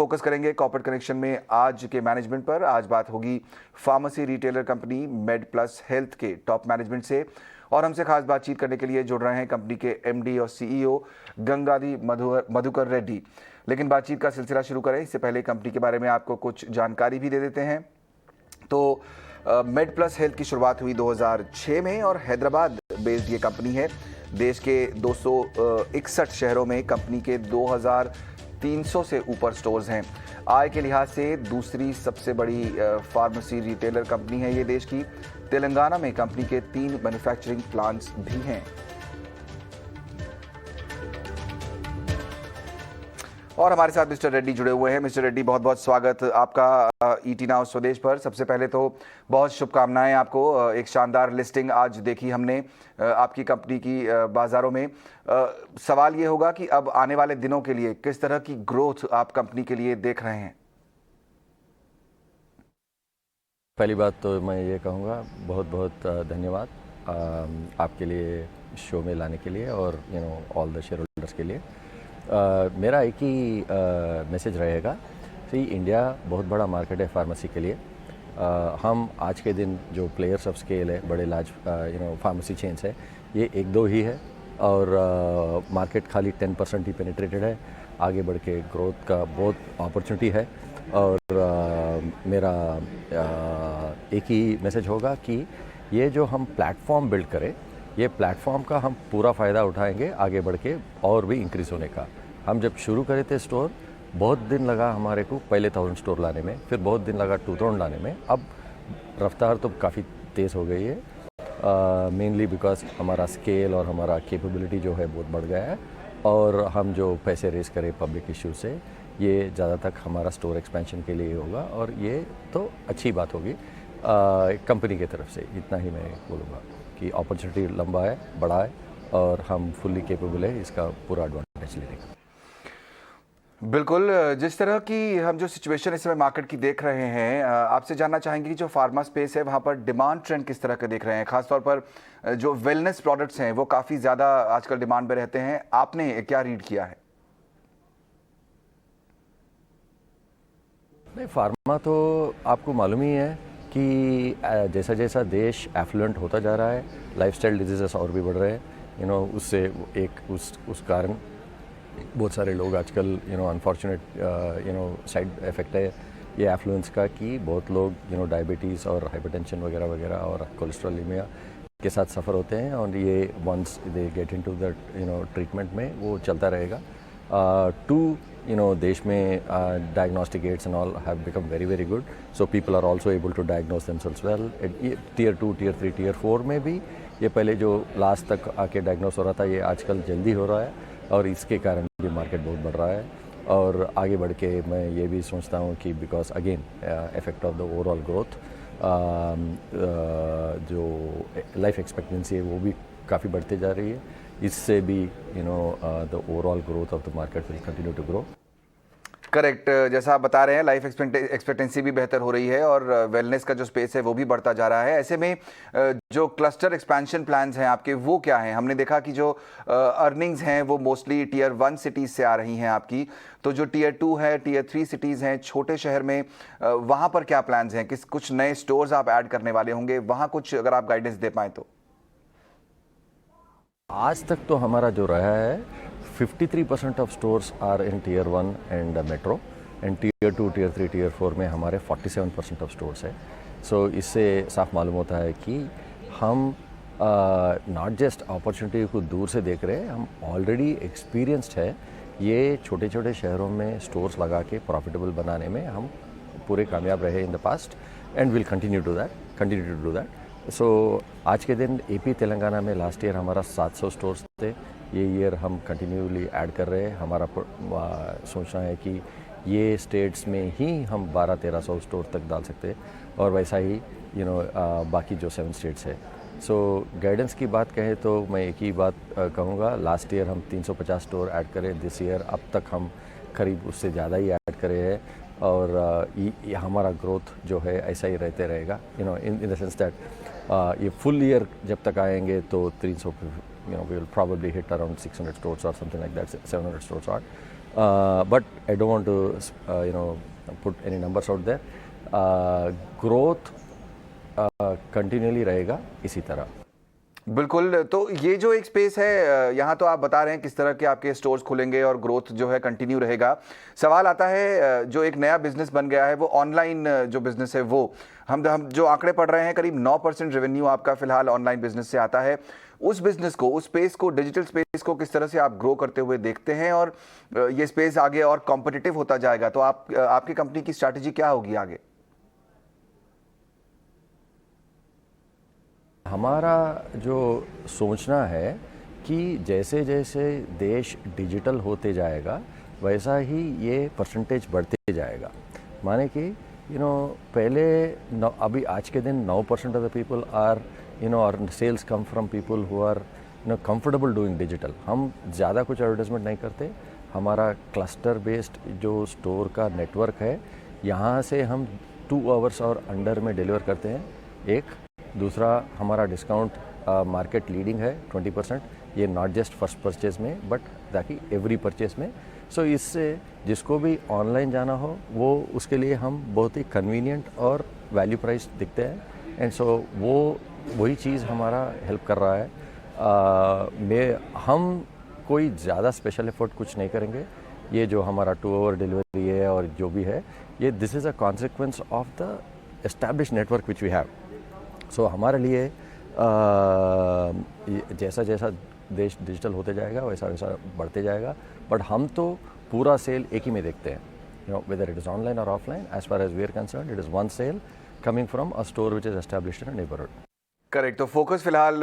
Focus करेंगे corporate connection में आज के मैनेजमेंट पर। आज बात होगी pharmacy retailer company made plus health के टॉप मैनेजमेंट से, और हमसे खास बातचीत करने के लिए जुड़ रहे हैं कंपनी के एमडी और सीईओ गंगादी मधुकर रेड्डी। लेकिन बातचीत का सिलसिला शुरू करें इससे पहले कंपनी के बारे में आपको कुछ जानकारी भी दे देते हैं। तो मेड प्लस हेल्थ की शुरुआत हुई 2006 में और हैदराबाद बेस्ड ये कंपनी है। देश के 261 शहरों में कंपनी के 2300 से ऊपर स्टोर्स हैं। आय के लिहाज से दूसरी सबसे बड़ी फार्मेसी रिटेलर कंपनी है ये देश की। तेलंगाना में कंपनी के 3 मैन्युफैक्चरिंग प्लांट्स भी हैं। और हमारे साथ मिस्टर रेड्डी जुड़े हुए हैं। मिस्टर रेड्डी, बहुत बहुत स्वागत आपका ईटी नाउ स्वदेश पर। सबसे पहले तो बहुत शुभकामनाएं आपको। एक शानदार लिस्टिंग आज देखी हमने आपकी कंपनी की बाजारों में। सवाल ये होगा कि अब आने वाले दिनों के लिए किस तरह की ग्रोथ आप कंपनी के लिए देख रहे हैं? पहली बात तो मैं ये कहूँगा बहुत बहुत धन्यवाद आपके लिए शो में लाने के लिए और ऑल द शेयर होल्डर्स के लिए। मेरा एक ही मैसेज रहेगा कि इंडिया बहुत बड़ा मार्केट है फार्मेसी के लिए। हम आज के दिन जो प्लेयर्स ऑफ स्केल है, बड़े लार्ज फार्मेसी चेन्स है, ये 1-2 ही है और मार्केट खाली 10% ही पेनिट्रेटेड है। आगे बढ़ के ग्रोथ का बहुत अपॉर्चुनिटी है और मेरा एक ही मैसेज होगा कि ये जो हम प्लेटफॉर्म बिल्ड करें, ये प्लेटफॉर्म का हम पूरा फ़ायदा उठाएंगे आगे बढ़ के और भी इंक्रीज़ होने का। हम जब शुरू करे थे स्टोर, बहुत दिन लगा हमारे को पहले 1000 स्टोर लाने में, फिर बहुत दिन लगा 2000 लाने में। अब रफ्तार तो काफ़ी तेज़ हो गई है, मेनली बिकॉज हमारा स्केल और हमारा कैपेबिलिटी जो है बहुत बढ़ गया है और हम जो पैसे रेस करें पब्लिक इशू से, ये ज़्यादा तक हमारा स्टोर एक्सपेंशन के लिए होगा और ये तो अच्छी बात होगी कंपनी की तरफ से। इतना ही मैं बोलूँगा कि अपॉर्चुनिटी लंबा है, बड़ा है और हम फुल्ली कैपेबल है इसका पूरा एडवांटेज लेने का। बिल्कुल। जिस तरह की हम जो सिचुएशन इस समय मार्केट की देख रहे हैं, आपसे जानना चाहेंगे कि जो फार्मा स्पेस है वहाँ पर डिमांड ट्रेंड किस तरह के देख रहे हैं? खासतौर पर जो वेलनेस प्रोडक्ट्स हैं वो काफ़ी ज़्यादा आजकल डिमांड में रहते हैं। आपने क्या रीड किया है? नहीं, फार्मा तो आपको मालूम ही है कि जैसा जैसा देश एफ्लुएंट होता जा रहा है, लाइफस्टाइल डिजीज़ेस और भी बढ़ रहे हैं। उससे एक उस कारण बहुत सारे लोग आजकल अनफॉर्चुनेट साइड इफ़ेक्ट है ये एफ्लुएंस का कि बहुत लोग डायबिटीज़ और हाइपरटेंशन वगैरह वगैरह और कोलेस्ट्रोलीमिया के साथ सफ़र होते हैं और ये once they get into the treatment में वो चलता रहेगा। देश में diagnostic aids and all have become very very good, so people are also able to diagnose themselves well. Tier 2, Tier 3, Tier 4 में भी ये पहले जो लास्ट तक आके डायग्नोस हो रहा था, ये आजकल जल्दी हो रहा है और इसके कारण भी मार्केट बहुत बढ़ रहा है। और आगे बढ़ के मैं ये भी सोचता हूँ कि because again effect of the overall growth, जो लाइफ एक्सपेक्टेंसी है वो भी काफ़ी बढ़ती जा रही है। इससे भी the overall growth of the market will continue to grow. Correct. जैसा आप बता रहे हैं, लाइफ एक्सपेक्टेंसी भी बेहतर हो रही है और वेलनेस का जो स्पेस है वो भी बढ़ता जा रहा है। ऐसे में जो क्लस्टर एक्सपेंशन प्लान्स हैं आपके, वो क्या हैं? हमने देखा कि जो अर्निंग्स हैं वो मोस्टली टियर 1 सिटीज़ से आ रही हैं आपकी। तो जो टियर 2 है, टियर 3 सिटीज़ हैं, छोटे शहर में, वहाँ पर क्या प्लान्स हैं? कुछ नए स्टोर्स आप ऐड करने वाले होंगे वहाँ, कुछ अगर आप गाइडेंस दे पाएँ तो। आज तक तो हमारा जो रहा है 53% of stores are in tier 1 and metro, and tier 2, tier 3, tier 4 में हमारे 47% ऑफ स्टोर्स है। सो इससे साफ मालूम होता है कि हम नॉट जस्ट अपॉर्चुनिटी को दूर से देख रहे हैं, हम ऑलरेडी एक्सपीरियंस्ड है ये छोटे छोटे शहरों में स्टोर्स लगा के प्रॉफिटेबल बनाने में। हम पूरे कामयाब रहे in the past and will continue to do that. So आज के दिन AP तेलंगाना में लास्ट ईयर हमारा 700 स्टोर्स थे। ये ईयर हम कंटिन्यूली ऐड कर रहे हैं। हमारा सोचना है कि ये स्टेट्स में ही हम 1200-1300 स्टोर तक डाल सकते हैं और वैसा ही बाकी जो 7 स्टेट्स है। सो गाइडेंस की बात कहें तो मैं एक ही बात कहूँगा, लास्ट ईयर हम 350 स्टोर ऐड करें, दिस ईयर अब तक हम करीब उससे ज़्यादा ही ऐड करे हैं और हमारा ग्रोथ जो है ऐसा ही रहते रहेगा। इन द सेंस दैट ये फुल ईयर जब तक आएंगे तो 300 we will probably hit around 600 stores or something like that, 700 stores odd. But I don't want to put any numbers out there. Growth continuously रहेगा इसी तरह. बिल्कुल। तो ये जो एक स्पेस है, यहाँ तो आप बता रहे हैं किस तरह के आपके स्टोर्स खुलेंगे और ग्रोथ जो है कंटिन्यू रहेगा. सवाल आता है, जो एक नया बिजनेस बन गया है वो ऑनलाइन जो बिजनेस है, वो हम जो आंकड़े पढ़ रहे हैं करीब 9% रेवेन्यू आपका फिलहाल ऑनलाइन बिजनेस से आता है. उस बिजनेस को, उस स्पेस को, डिजिटल स्पेस को किस तरह से आप ग्रो करते हुए देखते हैं, और ये स्पेस आगे और कॉम्पिटिटिव होता जाएगा, तो आपकी कंपनी की स्ट्रैटेजी क्या होगी आगे? हमारा जो सोचना है कि जैसे जैसे देश डिजिटल होते जाएगा वैसा ही ये परसेंटेज बढ़ते जाएगा. माने कि पहले अभी आज के दिन 9% ऑफ द पीपल आर और sales come from people who are comfortable doing digital. हम ज़्यादा कुछ एडवर्टाइजमेंट नहीं करते. हमारा क्लस्टर बेस्ड जो स्टोर का नेटवर्क है, यहाँ से हम 2 आवर्स और अंडर में डिलीवर करते हैं. एक दूसरा, हमारा डिस्काउंट मार्केट लीडिंग है 20%. ये नॉट जस्ट फर्स्ट परचेज में बट ताकि एवरी परचेज में. सो इससे जिसको भी ऑनलाइन जाना हो वो उसके लिए हम बहुत ही कन्वीनियंट और वैल्यू प्राइस दिखते हैं. एंड सो वही चीज़ हमारा हेल्प कर रहा है. हम कोई ज़्यादा स्पेशल एफर्ट कुछ नहीं करेंगे. ये जो हमारा 2 आवर डिलीवरी है और जो भी है, ये this is a consequence of the establish network which we have. So हमारे लिए जैसा जैसा देश डिजिटल होते जाएगा वैसा वैसा बढ़ते जाएगा. बट हम तो पूरा सेल एक ही में देखते हैं. वेदर इट इज़ ऑनलाइन और offline, as far as we are concerned, it is one sale coming from a store which is established in a neighbourhood. Correct. तो फोकस फिलहाल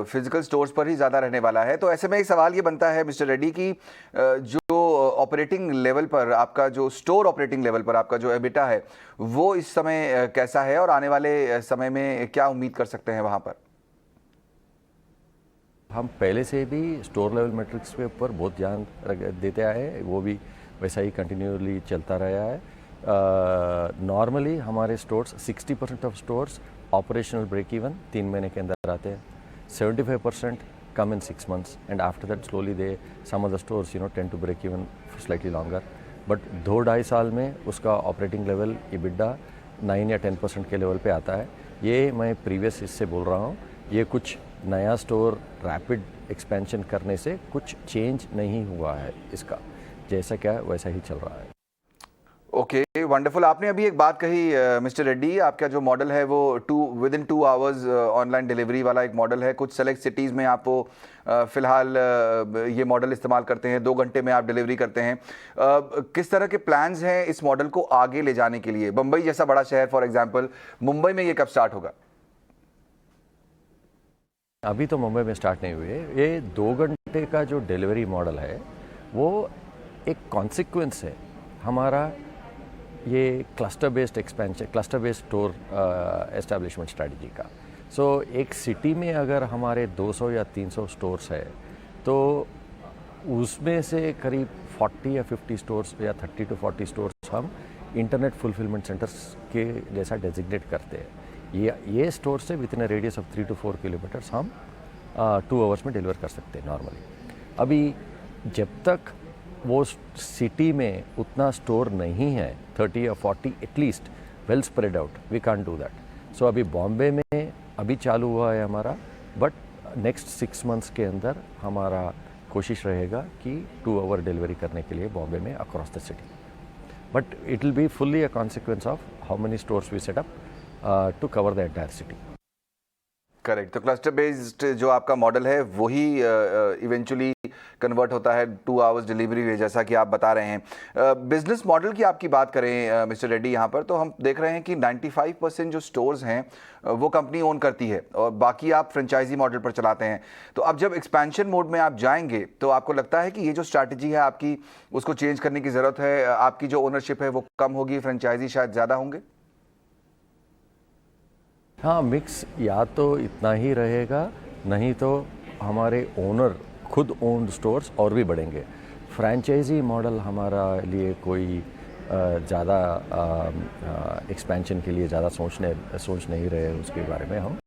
फिजिकल स्टोर्स पर ही ज़्यादा रहने वाला है. तो ऐसे में एक सवाल ये बनता है मिस्टर रेड्डी कि जो ऑपरेटिंग लेवल पर आपका, जो स्टोर ऑपरेटिंग लेवल पर आपका जो एबिटा है, वो इस समय कैसा है, और आने वाले समय में क्या उम्मीद कर सकते हैं वहाँ पर? हम पहले से भी स्टोर लेवल मैट्रिक्स के ऊपर बहुत ध्यान देते आए हैं. वो भी वैसा ही कंटिन्यूअली चलता रहा है. नॉर्मली हमारे stores 60% of stores operational break even 3 महीने के अंदर आते हैं. 75% come in 6 months, and after that slowly some of the stores tend to break even for slightly longer. But 2-2.5 साल में उसका ऑपरेटिंग लेवल EBITDA 9 या 10% के लेवल पे आता है. ये मैं प्रीवियस इससे बोल रहा हूँ. ये कुछ नया स्टोर रैपिड एक्सपेंशन करने से कुछ चेंज नहीं हुआ है. इसका जैसा क्या वैसा ही चल रहा है. Okay, wonderful. आपने अभी एक बात कही मिस्टर रेड्डी, आपका जो मॉडल है वो विदिन 2 आवर्स ऑनलाइन डिलीवरी वाला एक मॉडल है. कुछ सेलेक्ट सिटीज़ में आप फिलहाल ये मॉडल इस्तेमाल करते हैं. 2 घंटे में आप डिलीवरी करते हैं. किस तरह के प्लान्स हैं इस मॉडल को आगे ले जाने के लिए? मुंबई जैसा बड़ा शहर, फॉर एग्जांपल, मुंबई में ये कब स्टार्ट होगा? अभी तो मुंबई में स्टार्ट नहीं हुए. ये 2 घंटे का जो डिलीवरी मॉडल है वो एक कॉन्सिक्वेंस है हमारा ये cluster based expansion, cluster based store establishment strategy का. सो एक सिटी में अगर हमारे 200 या 300 स्टोर्स है तो उसमें से करीब 40 या 50 स्टोर्स या 30 to 40 स्टोर्स हम इंटरनेट फुलफिलमेंट सेंटर्स के जैसा डेजिग्नेट करते हैं. ये स्टोर से with in a radius of 3 to 4 kilometres हम 2 आवर्स में डिलीवर कर सकते हैं नॉर्मली. अभी जब तक वो सिटी में उतना स्टोर नहीं है, 30 या 40 at least well spread out, we can't do that. So अभी बॉम्बे में अभी चालू हुआ है हमारा, बट नेक्स्ट 6 मंथ्स के अंदर हमारा कोशिश रहेगा कि 2 आवर डिलीवरी करने के लिए बॉम्बे में across the city. But it will be fully a consequence of how many stores we set up to cover the entire city. Correct. तो क्लस्टर बेस्ड जो आपका मॉडल है वही इवेंचुअली कन्वर्ट होता है 2 आवर्स डिलीवरी में, जैसा कि आप बता रहे हैं. बिजनेस मॉडल की आपकी बात करें मिस्टर रेड्डी यहाँ पर, तो हम देख रहे हैं कि 95% जो स्टोर्स हैं वो कंपनी ओन करती है और बाकी आप फ्रेंचाइजी मॉडल पर चलाते हैं. तो अब जब एक्सपेंशन मोड में आप जाएंगे तो आपको लगता है कि ये जो स्ट्रैटेजी है आपकी, उसको चेंज करने की ज़रूरत है? आपकी जो ओनरशिप है वो कम होगी, फ्रेंचाइजी शायद ज़्यादा होंगे? हाँ, मिक्स या तो इतना ही रहेगा, नहीं तो हमारे ओनर खुद ओन्ड स्टोर्स और भी बढ़ेंगे. फ्रैंचाइजी मॉडल हमारा लिए कोई ज़्यादा एक्सपेंशन के लिए ज़्यादा सोच नहीं रहे उसके बारे में. हम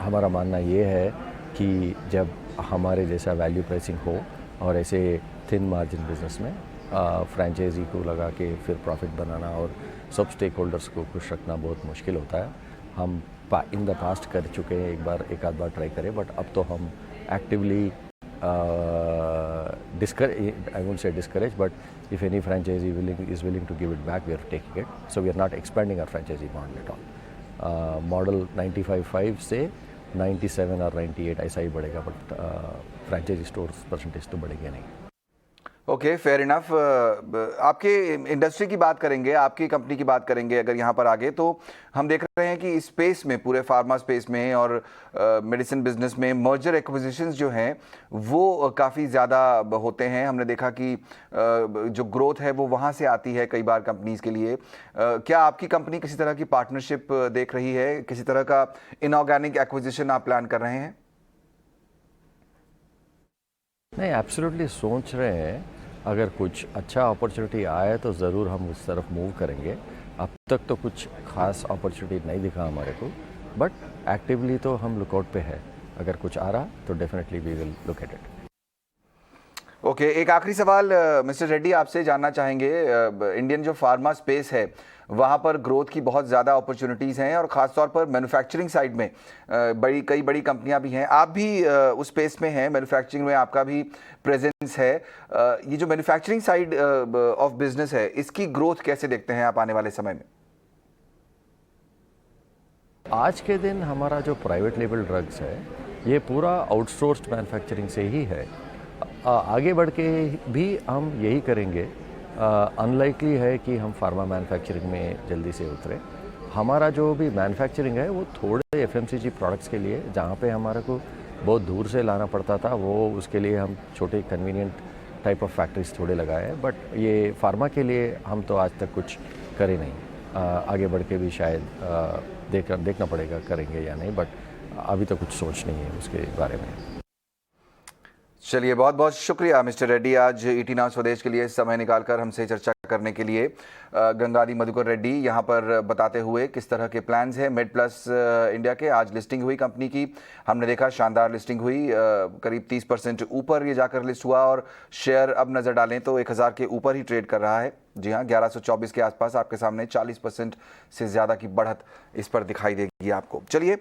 हमारा मानना ये है कि जब हमारे जैसा वैल्यू प्राइसिंग हो और ऐसे थिन मार्जिन बिजनेस में फ्रेंचाइजी को लगा के फिर प्रॉफिट बनाना और सब स्टेक होल्डर्स को खुश रखना बहुत मुश्किल होता है। हम इन द पास्ट कर चुके हैं, एक आध बार ट्राई करें, बट अब तो हम actively I won't say discourage, but if any franchisee is willing to give it back, we are taking it. So we are not expanding our franchisee model at all. Model 95.5 से 97 और 98 ऐसा ही बढ़ेगा, but franchise stores percentage तो बढ़ेंगे नहीं। Okay, fair enough. आपके industry की बात करेंगे, आपकी कंपनी की बात करेंगे अगर यहाँ पर आगे, तो हम देख रहे हैं कि इस स्पेस में, पूरे फार्मा स्पेस में और मेडिसिन बिजनेस में मर्जर एक्विजिशंस जो हैं वो काफ़ी ज़्यादा होते हैं। हमने देखा कि जो ग्रोथ है वो वहाँ से आती है कई बार कंपनीज़ के लिए। क्या आपकी कंपनी किसी तरह की पार्टनरशिप देख रही है, किसी तरह का इनऑर्गेनिक एक्विजिशन आप प्लान कर रहे हैं? नहीं, एब्सोल्युटली सोच रहे हैं, अगर कुछ अच्छा अपॉर्चुनिटी आए तो ज़रूर हम उस तरफ मूव करेंगे। अब तक तो कुछ खास अपॉर्चुनिटी नहीं दिखा हमारे को, बट एक्टिवली तो हम लुकआउट पे है। अगर कुछ आ रहा तो definitely we will look at it. Okay, एक आखिरी सवाल मिस्टर रेड्डी आपसे जानना चाहेंगे। इंडियन जो फार्मा स्पेस है वहाँ पर ग्रोथ की बहुत ज़्यादा अपॉर्चुनिटीज़ हैं और ख़ासतौर पर मैन्युफैक्चरिंग साइड में कई बड़ी कंपनियाँ भी हैं। आप भी उस स्पेस में हैं, मैन्युफैक्चरिंग में आपका भी प्रेजेंस है। ये जो मैन्युफैक्चरिंग साइड ऑफ बिजनेस है, इसकी ग्रोथ कैसे देखते हैं आप आने वाले समय में? आज के दिन हमारा जो प्राइवेट लेबल ड्रग्स है ये पूरा आउटसोर्स्ड मैन्युफैक्चरिंग से ही है। आगे बढ़ के भी हम यही करेंगे। अनलाइकली है कि हम फार्मा मैन्युफैक्चरिंग में जल्दी से उतरे। हमारा जो भी मैन्युफैक्चरिंग है वो थोड़े एफएमसीजी प्रोडक्ट्स के लिए, जहाँ पे हमारे को बहुत दूर से लाना पड़ता था, वो उसके लिए हम छोटे कन्वीनियंट टाइप ऑफ फैक्ट्रीज थोड़े लगाए हैं। बट ये फार्मा के लिए हम तो आज तक कुछ करे नहीं। आगे बढ़ के भी शायद देखना पड़ेगा करेंगे या नहीं, बट अभी तो कुछ सोच नहीं है उसके बारे में। चलिए, बहुत बहुत शुक्रिया मिस्टर रेड्डी, आज ईटी नाउ स्वदेश के लिए समय निकालकर हमसे चर्चा करने के लिए। गंगादी मधुकर रेड्डी यहाँ पर बताते हुए किस तरह के प्लान्स हैं मेड प्लस इंडिया के। आज लिस्टिंग हुई कंपनी की, हमने देखा शानदार लिस्टिंग हुई, करीब 30% ऊपर ये जाकर लिस्ट हुआ और शेयर अब नज़र डालें तो 1000 के ऊपर ही ट्रेड कर रहा है। जी हाँ, 1124 के आसपास आपके सामने 40% से ज़्यादा की बढ़त इस पर दिखाई देगी आपको। चलिए।